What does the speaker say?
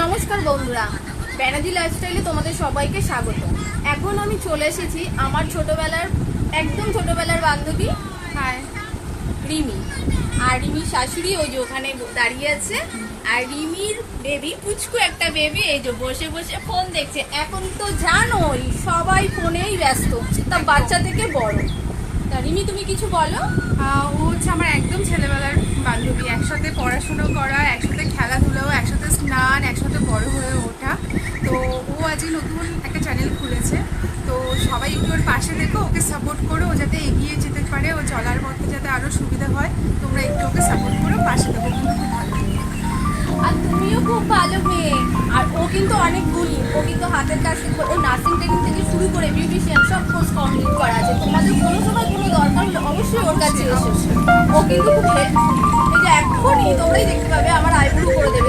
নমস্কার বন্ধুরা, ব্যানার্জি লাইফস্টাইলে তোমাদের সবাইকে স্বাগত। এখন আমি চলে এসেছি আমার একদম ছোটবেলার বান্ধবী রিমি। আর রিমির শাশুড়ি ওই যে ওখানে দাঁড়িয়ে আছে, আর রিমির বেবি পুচকু একটা বেবি এই যে বসে বসে ফোন দেখছে। এখন তো জানোই সবাই ফোনেই ব্যস্ত, তা বাচ্চা থেকে বড়। তা রিমি, তুমি কিছু বলো। ও হচ্ছে আমার একদম ছেলেবেলার বান্ধবী, একসাথে পড়াশুনো করা, একসাথে খেলাধুলাও, একসাথে স্নান, একসাথে বড় হয়ে ওঠা। তো ও আজকে নতুন একটা চ্যানেল খুলেছে, তো সবাই একটু ওর পাশে দেখো, ওকে সাপোর্ট করো, ও যাতে এগিয়ে যেতে পারে, ও চলার পথে যাতে আরও সুবিধা হয়। তোমরা একটু ওকে সাপোর্ট করো, পাশে দেখো, কিন্তু খুব ভালো। আর তুমিও খুব ভালো মেয়ে। আর ও কিন্তু অনেক গুণী, ও কিন্তু হাতের কাজ শিখবে, ও নার্সিং ট্রেনিং থেকে শুরু করে বিউটিশিয়ান সব কোর্স কমপ্লিট করা আছে। তোমাদের কোনো সময় কোনো দরকার হলে অবশ্যই ওর কাছে এসো। ও কিন্তু খুব হেল্পফুল। এই যে এখনই তোমরাই দেখতে পাবে আমার আইব্রো করে দেবে।